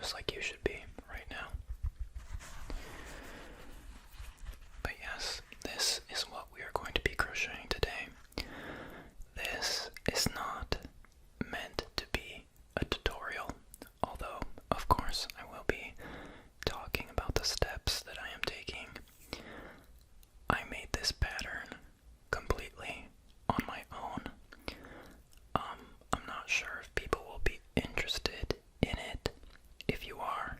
just like you should be right now. But yes, this is what we are going to be crocheting today. This is not meant to be a tutorial, although, of course, I will be talking about the steps that I am taking. I made this pattern completely on my own. I'm not sure if people will be interested in it. If you are,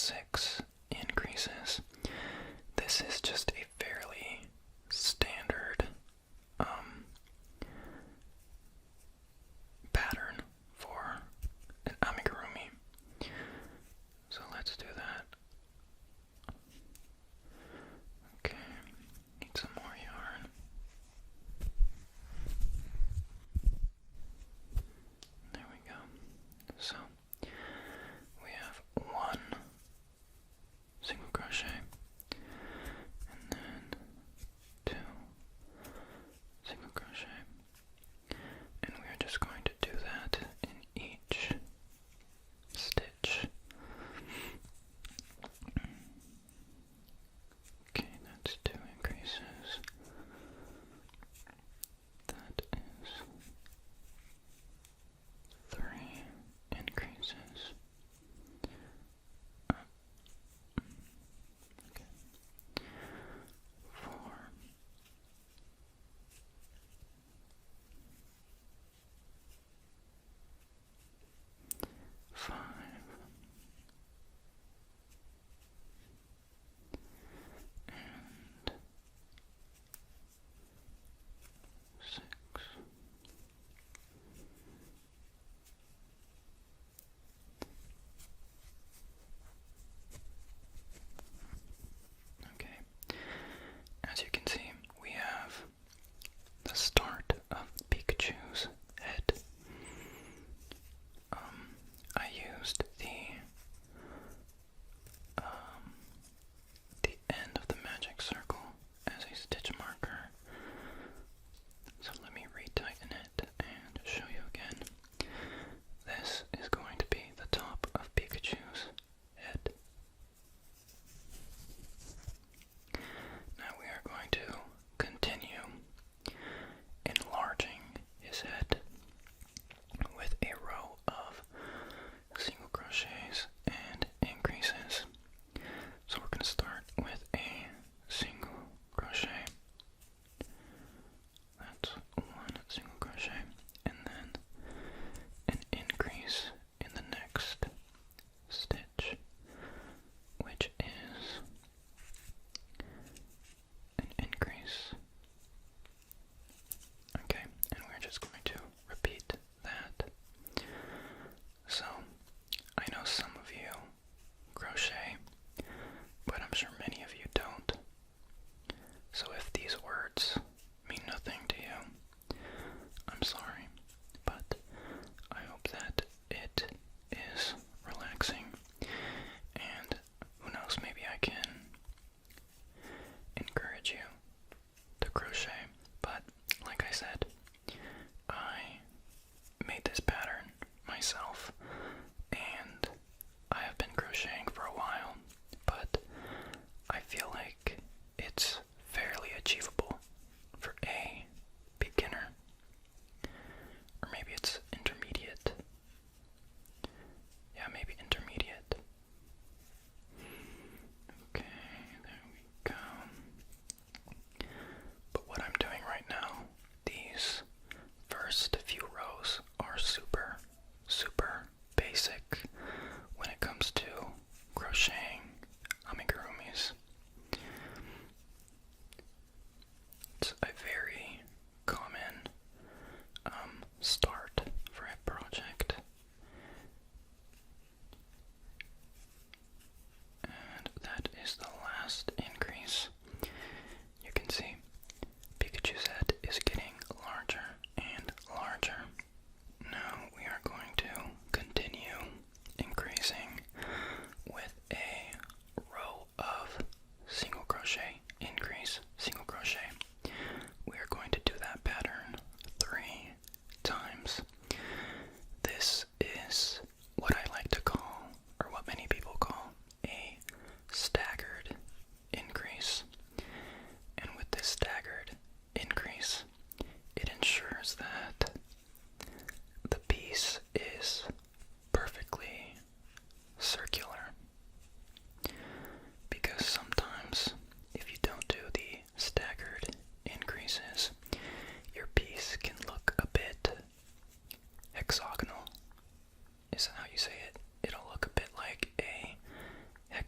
6 increases. This is just a fairly standard pattern for an amigurumi. So let's do that. Okay, need some more yarn. There we go. So we have 1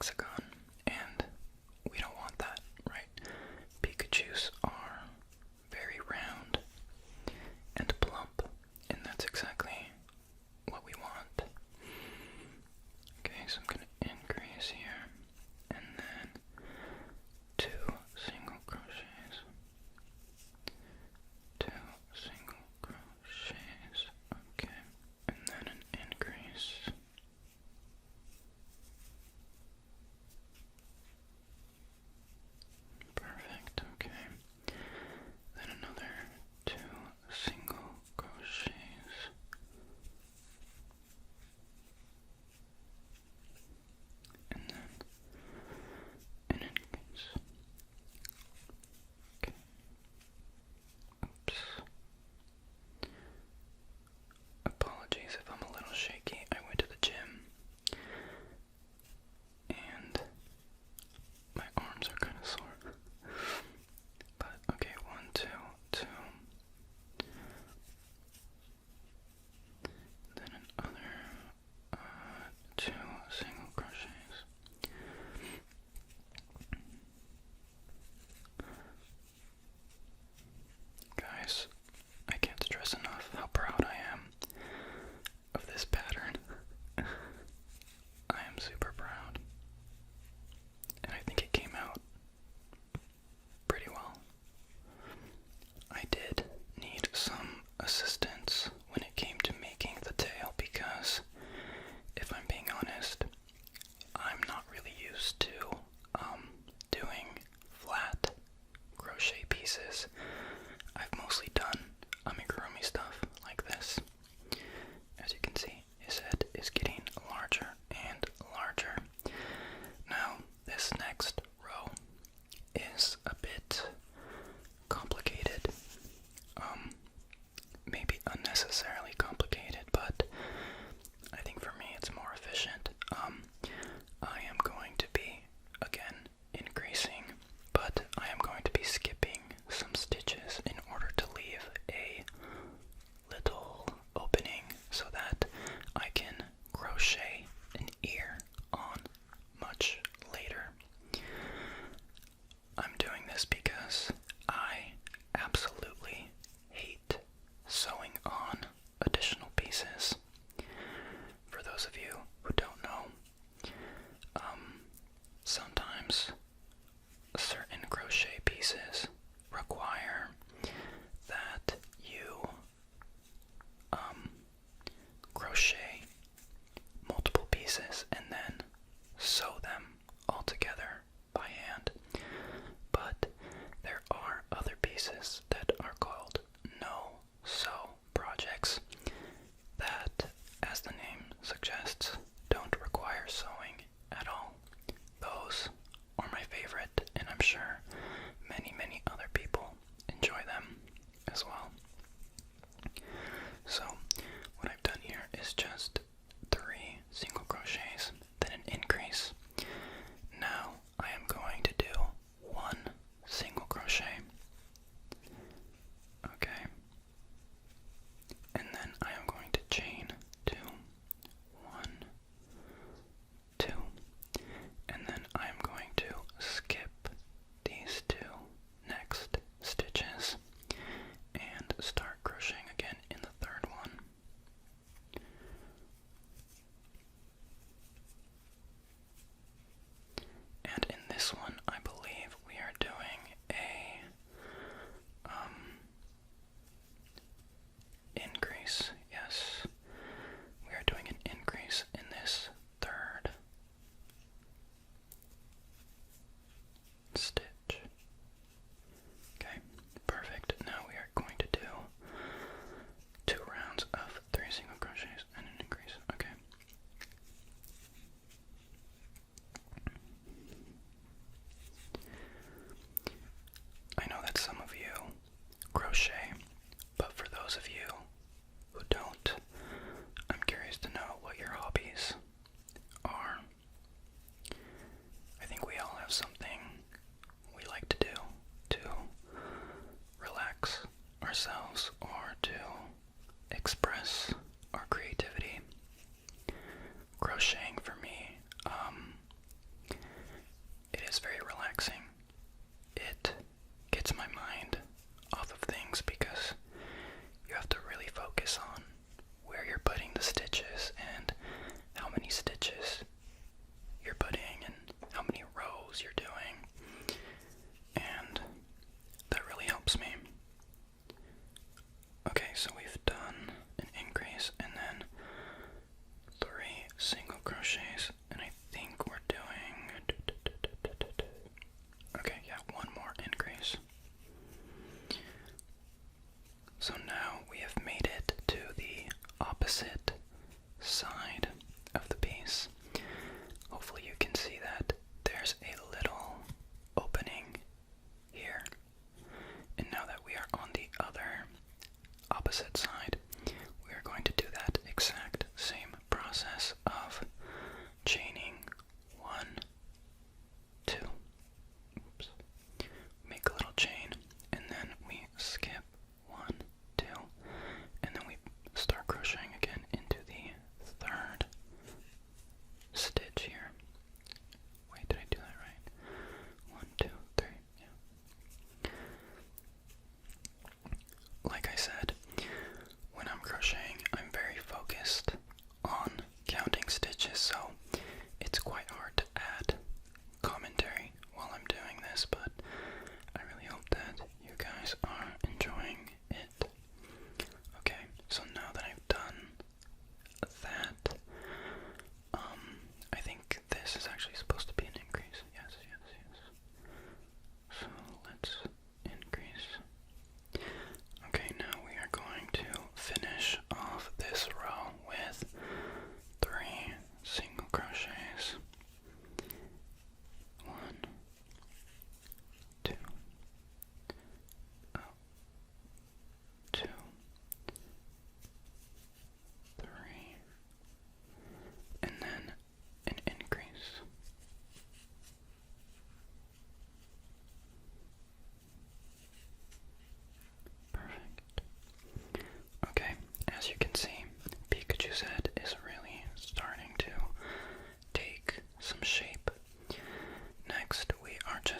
hexagon, and we don't want that, right? Pikachus are very round and plump, and that's exactly what we want. Okay, so I'm going to increase here, and then 2 single crochets, 2 single crochets, okay, and then an increase,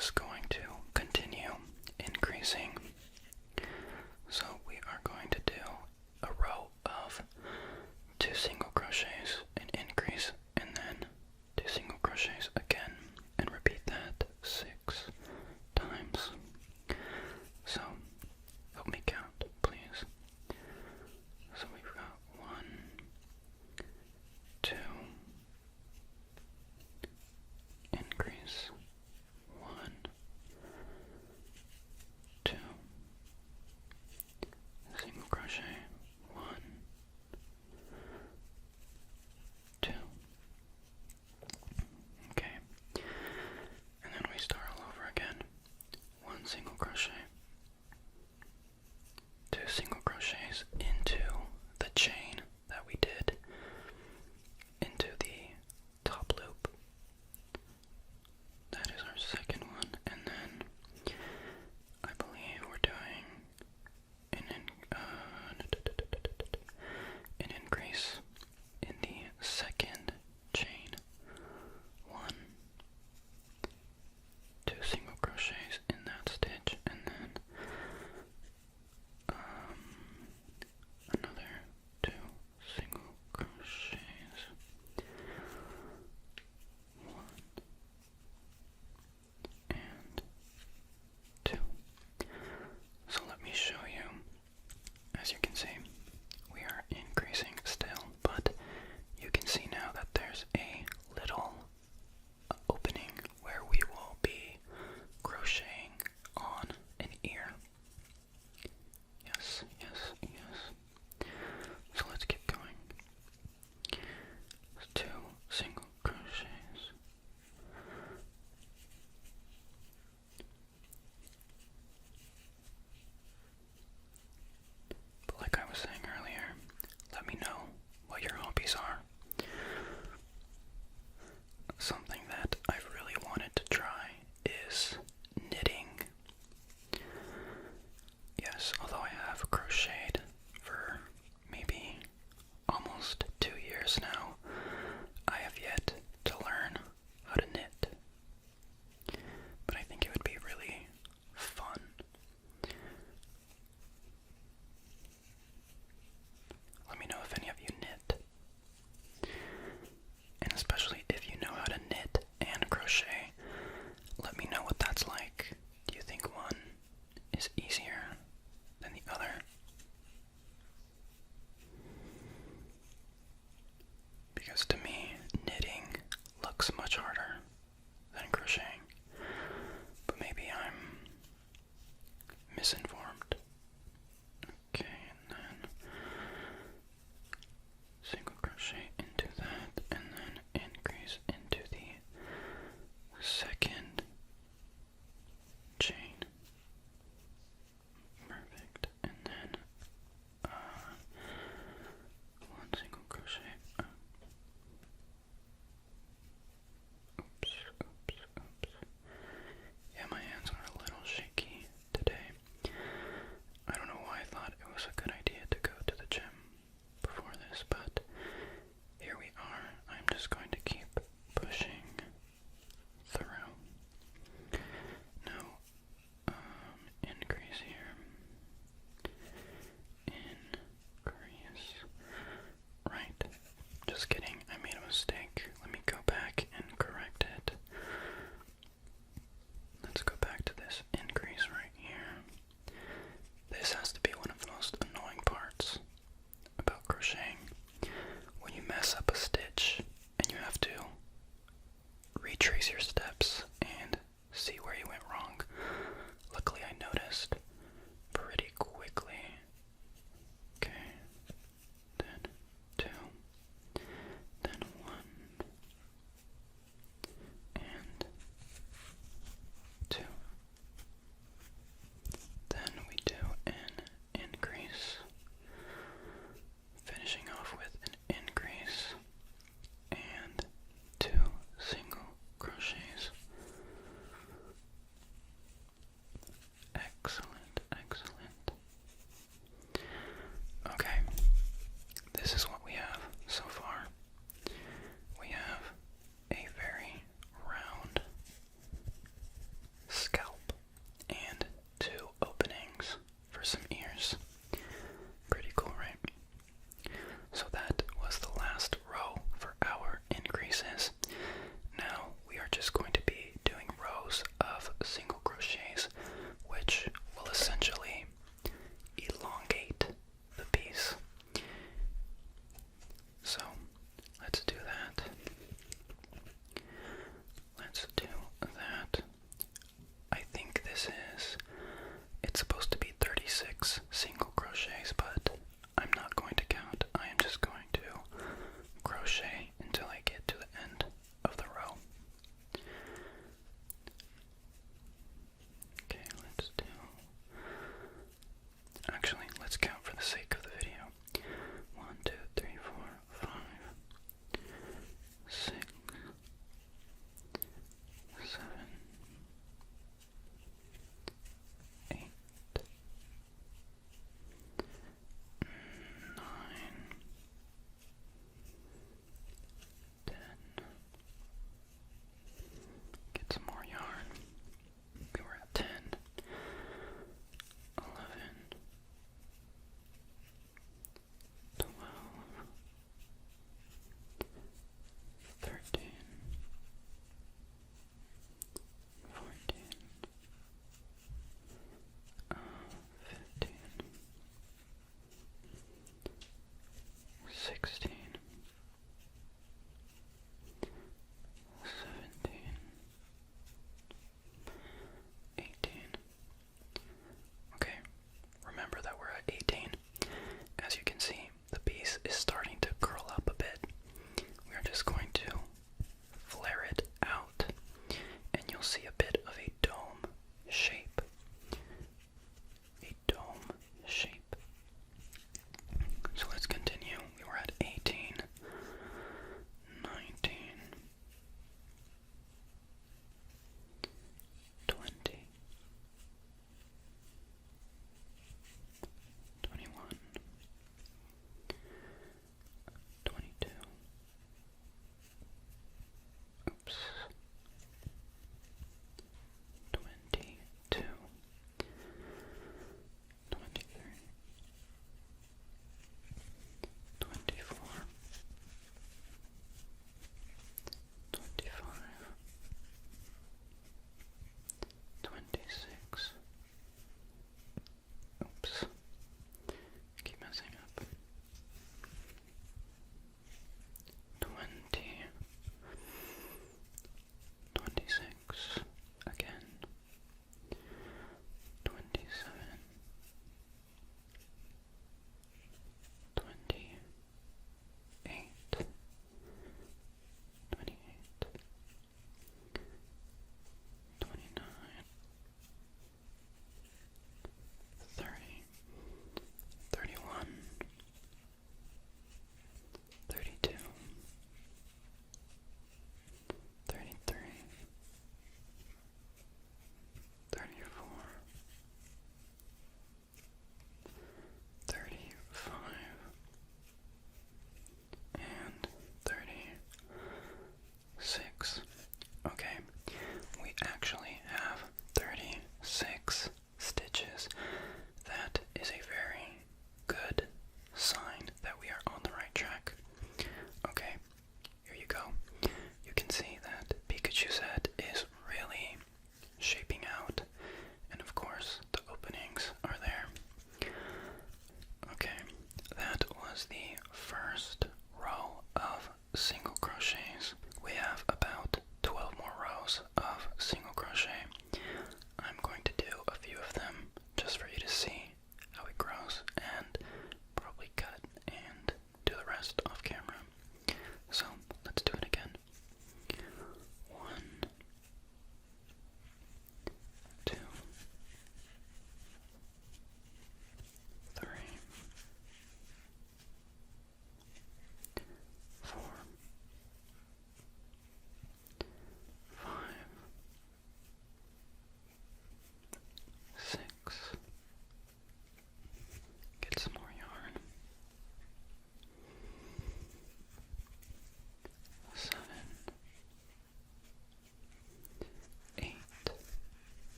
is going to continue increasing. So we are going to do a row of 2 single crochets and increase, and then 2 single crochets again, and repeat that 6 times. So help me count, please. So we've got 1, 2, increase, 1, 2, single crochet, 1, 2. Okay, and then we start all over again. 1 single crochet, 2 single crochets into the chain that we did into the top loop.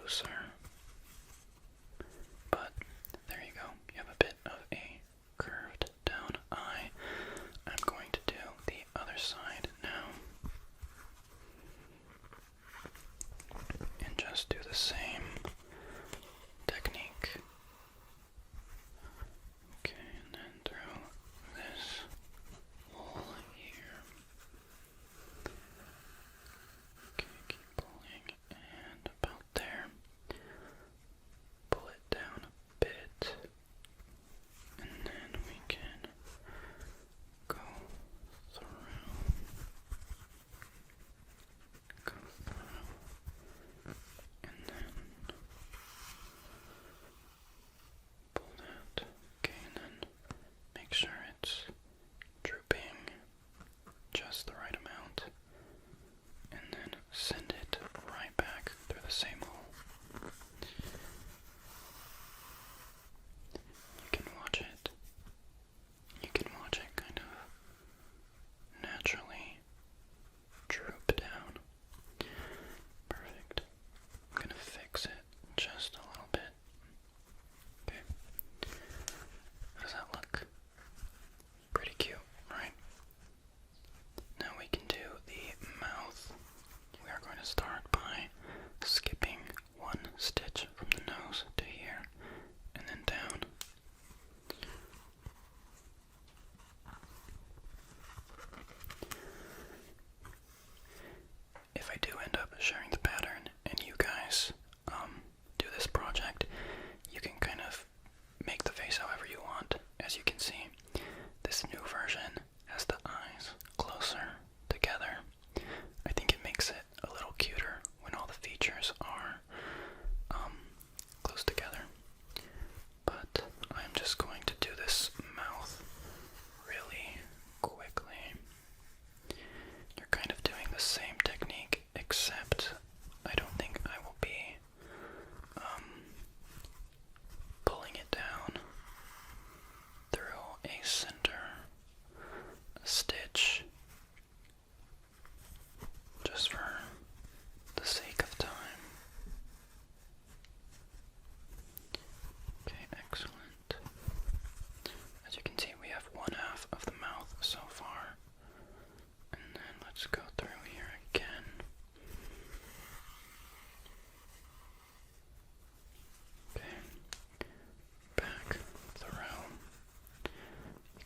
looser. But there you go. You have a bit of a curved down eye. I'm going to do the other side now. And just do the same technique. Okay, and then through this hole here. Okay, keep pulling, and about there. Pull it down a bit, and then we can go through, and then pull that. Okay, and then make sure it's drooping just the right amount, and then send it right back through the same hole. You can watch it. You can watch it kind of naturally droop down. Perfect. I'm gonna fix it just a little bit. Okay. How does that look? Pretty cute, right? Now we can do the mouth. We are going to start by skipping one stitch from the nose to here, and then down. If I do end up sharing the pattern and you guys do this project, you can kind of make the face however you want. As you can see, this new version has the eyes closer together. I think it makes it a little cuter when all the features are close together. But I'm just going to do this mouth really quickly. You're kind of doing the same technique, except I don't think I will be pulling it down through a center stitch, just for the sake of time. Okay, excellent. As you can see, we have one half of the mouth so far. And then let's go through here again. Okay, back through. You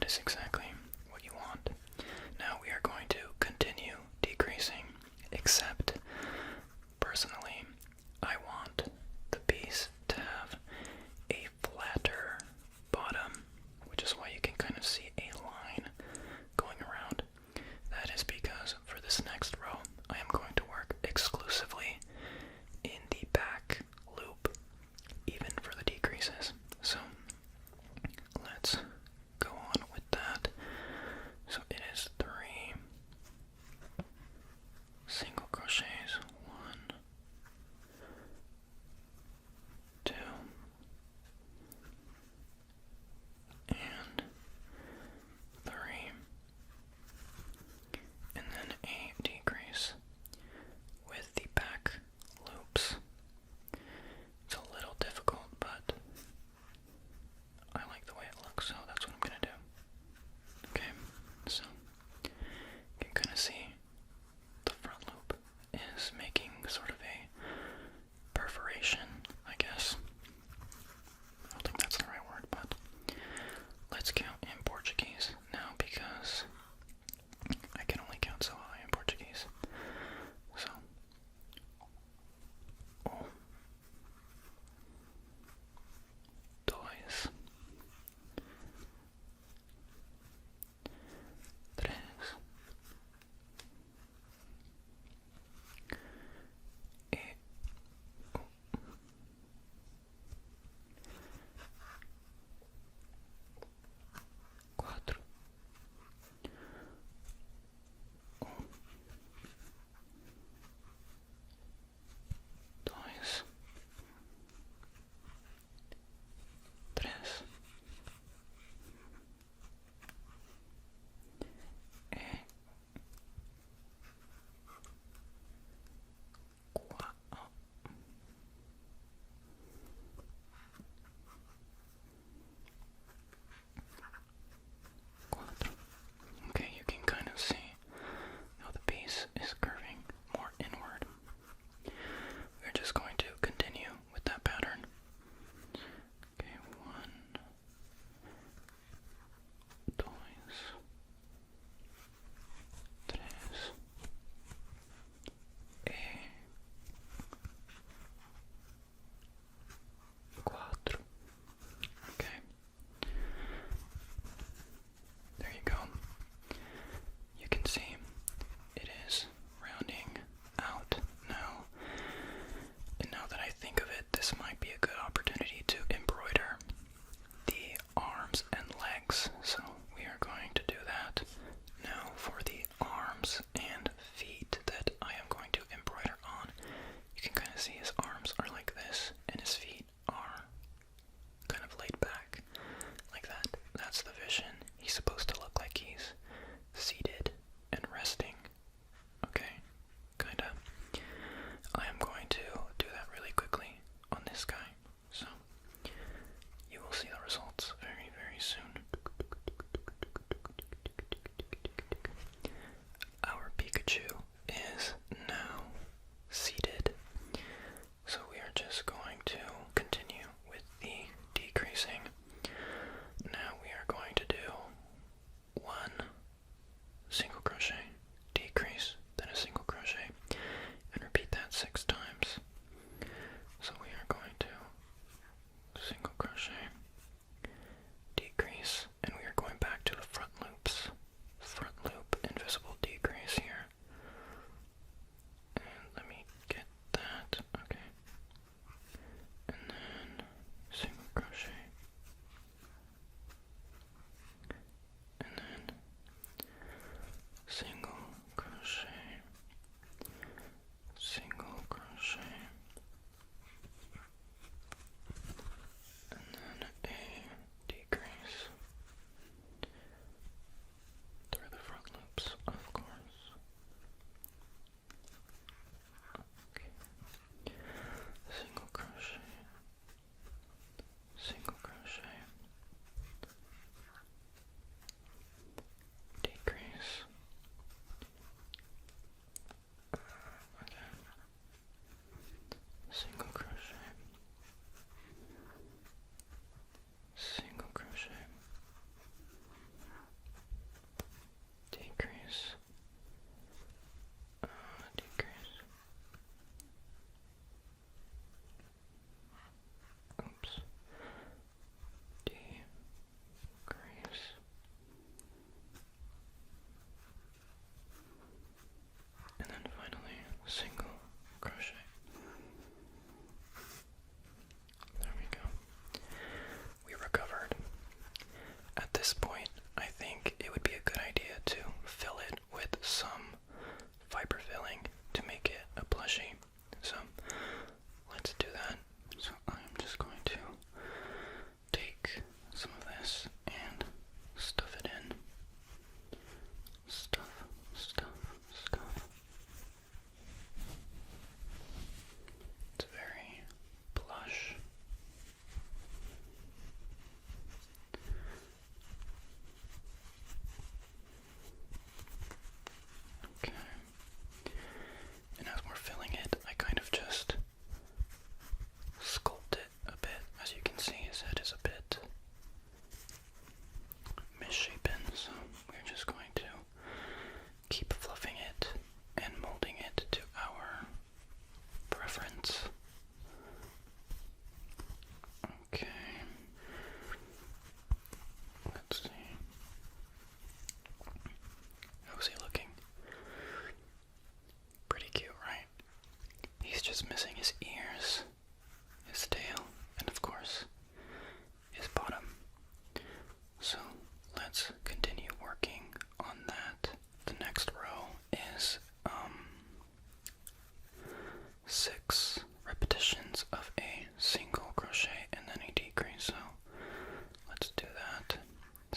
is exactly what you want. Now we are going to continue decreasing, except personally, I want the piece to have a flatter bottom, which is why you can kind of see a line going around. That is because for this next row, I am going to work exclusively in the back loop, even for the decreases. So let's go on with that.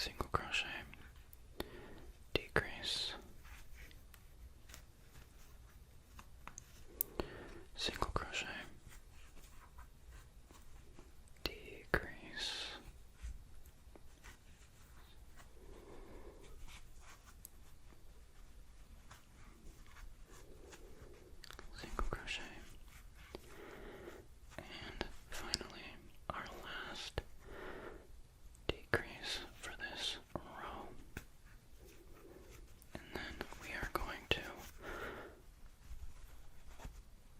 single crochet, decrease, single crochet, decrease, single crochet, and finally our last decrease for this row, and then we are going to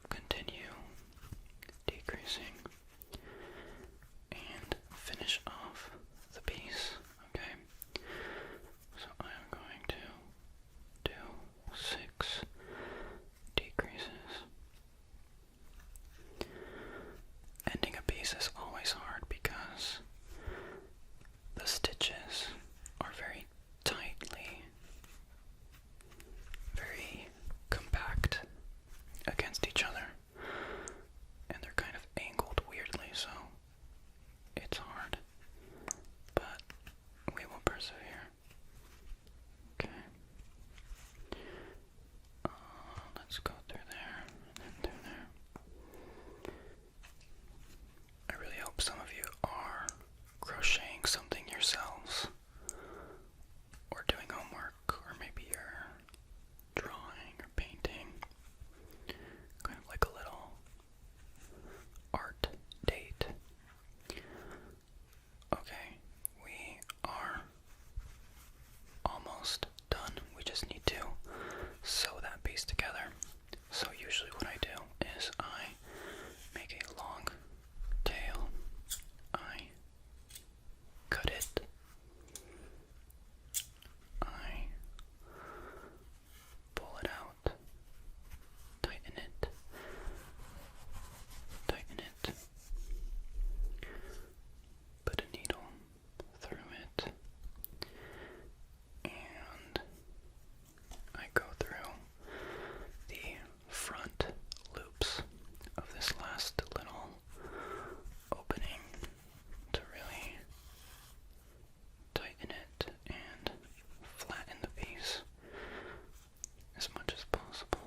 continue decreasing and finish off the piece, okay? So I'm going to do 6 decreases. Ending a piece is always hard because the stitches are very tightly, very compact against each other, and they're kind of angled weirdly, so it's hard, but we will persevere. Okay. Let's go through there, and then through there. I really hope some of you are crocheting something yourselves, or doing homework, or maybe you're drawing or painting, kind of like a little art date. Okay, we are almost done. We just need to sew that piece together. So usually what I do is I make a long tail, I cut it, I pull it out, tighten it, put a needle through it, and I go through the front loops of this last little opening to really tighten it and flatten the piece as much as possible.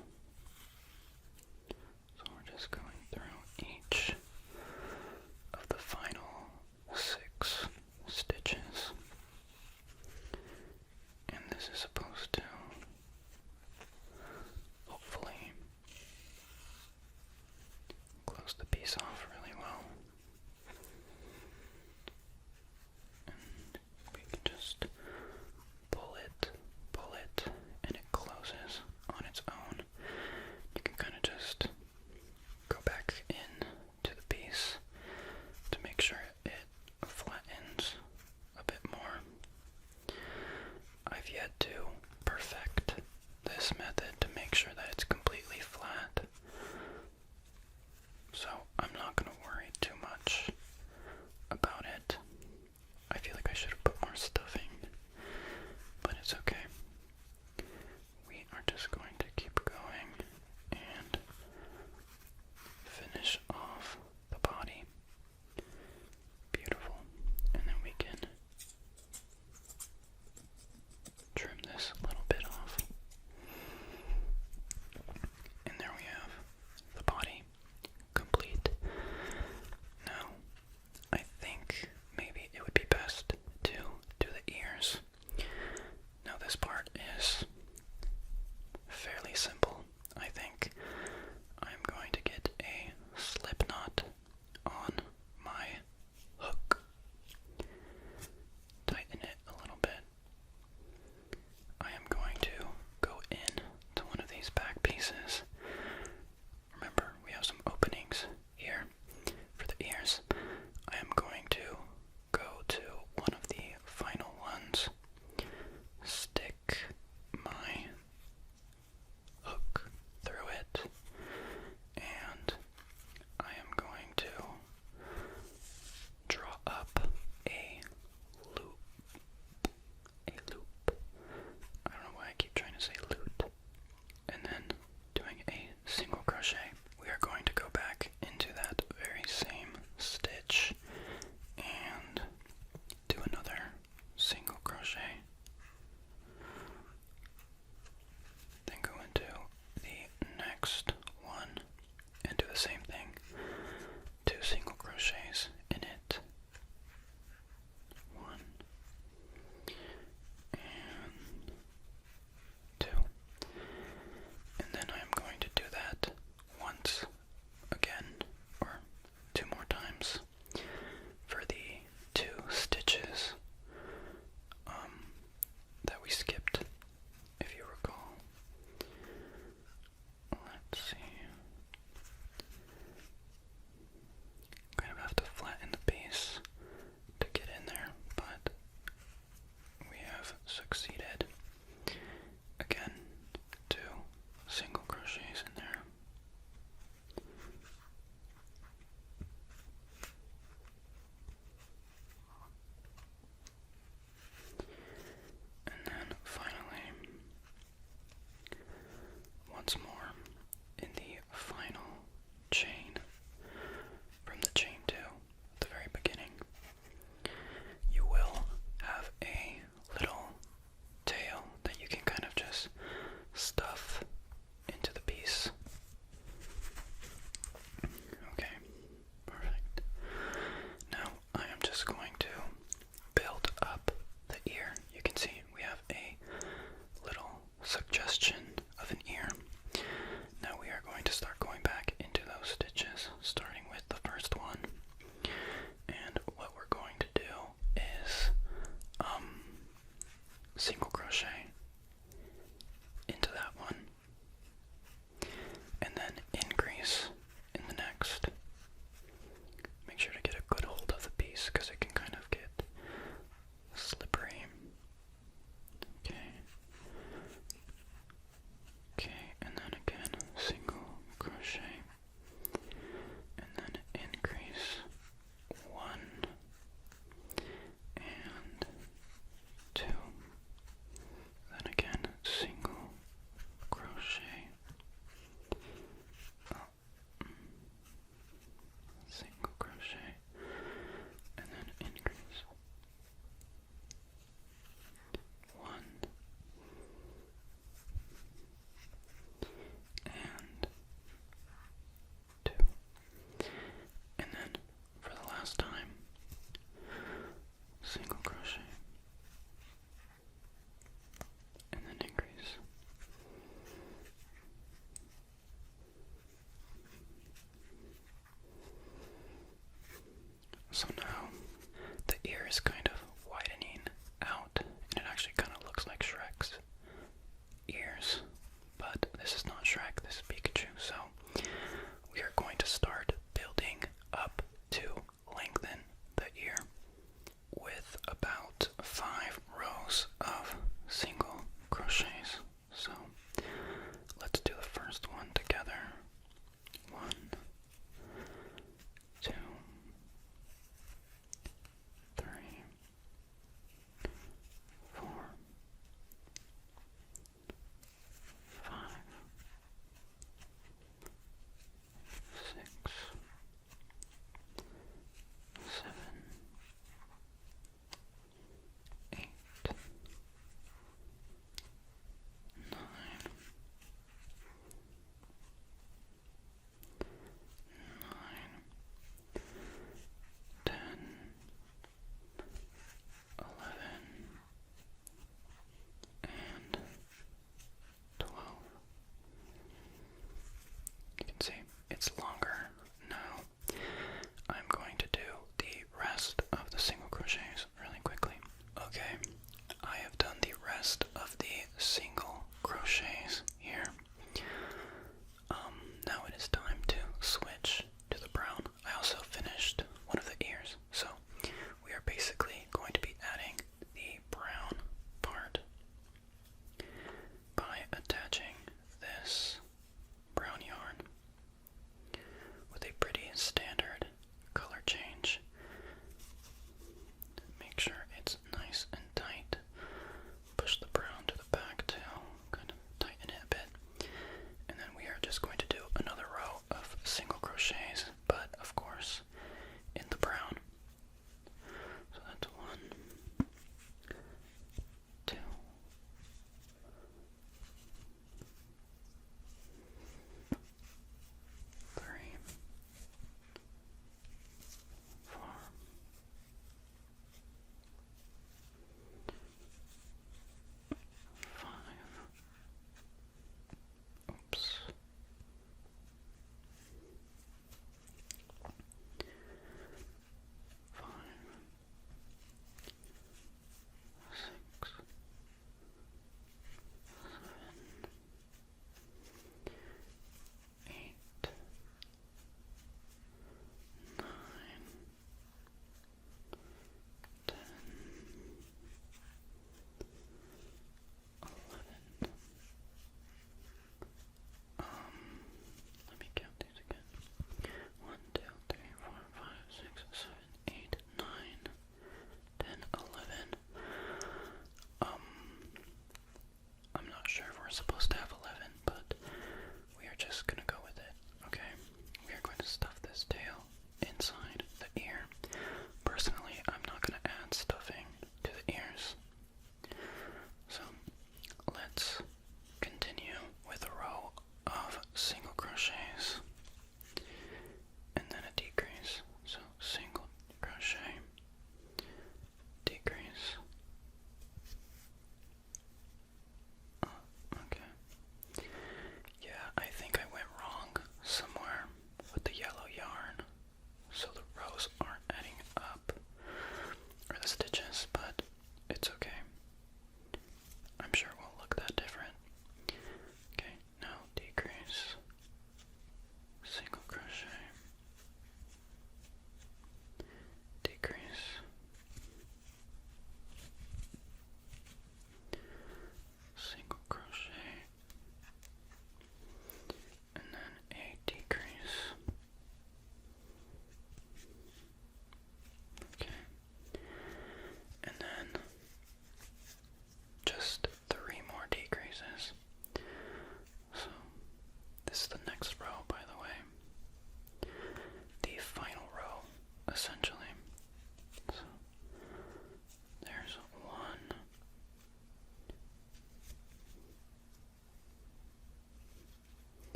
So we're just going through each of the final 6 stitches, and this is supposed to hopefully close the piece off really well, and we can just pull it, and it closes on its own. You can kind of just go back in to the piece to make sure it flattens a bit more. I've yet to perfect this method to make sure that it's completely flat, so I'm not going to worry too much about it. I feel like I should have put more stuffing, but it's okay. We are just going to keep going and finish off the body. Beautiful. And then we can trim this little bit off. And there we have the body complete. Now, I think maybe it would be best to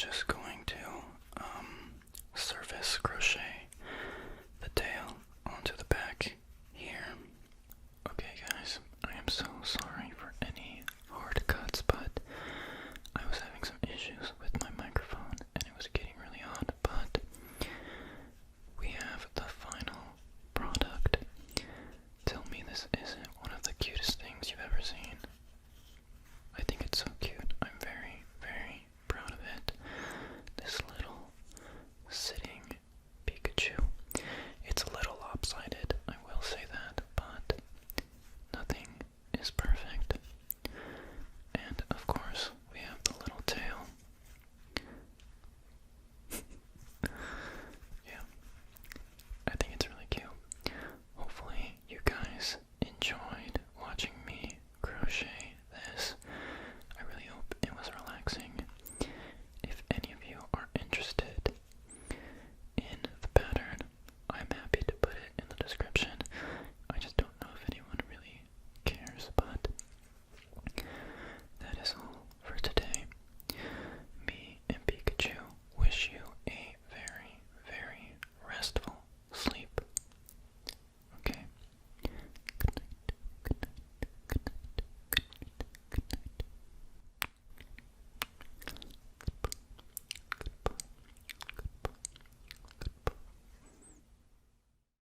just going to surface crochet the tail onto the back here. Okay guys, I am so sorry for any hard cuts, but I was having some issues with my microphone and it was getting really hot, but we have the final product. Tell me this isn't one of the cutest things you've ever seen. I think it's so cute. I'm very, very proud of it. This little sitting Pikachu. It's a little lopsided, I will say that, but nothing is perfect.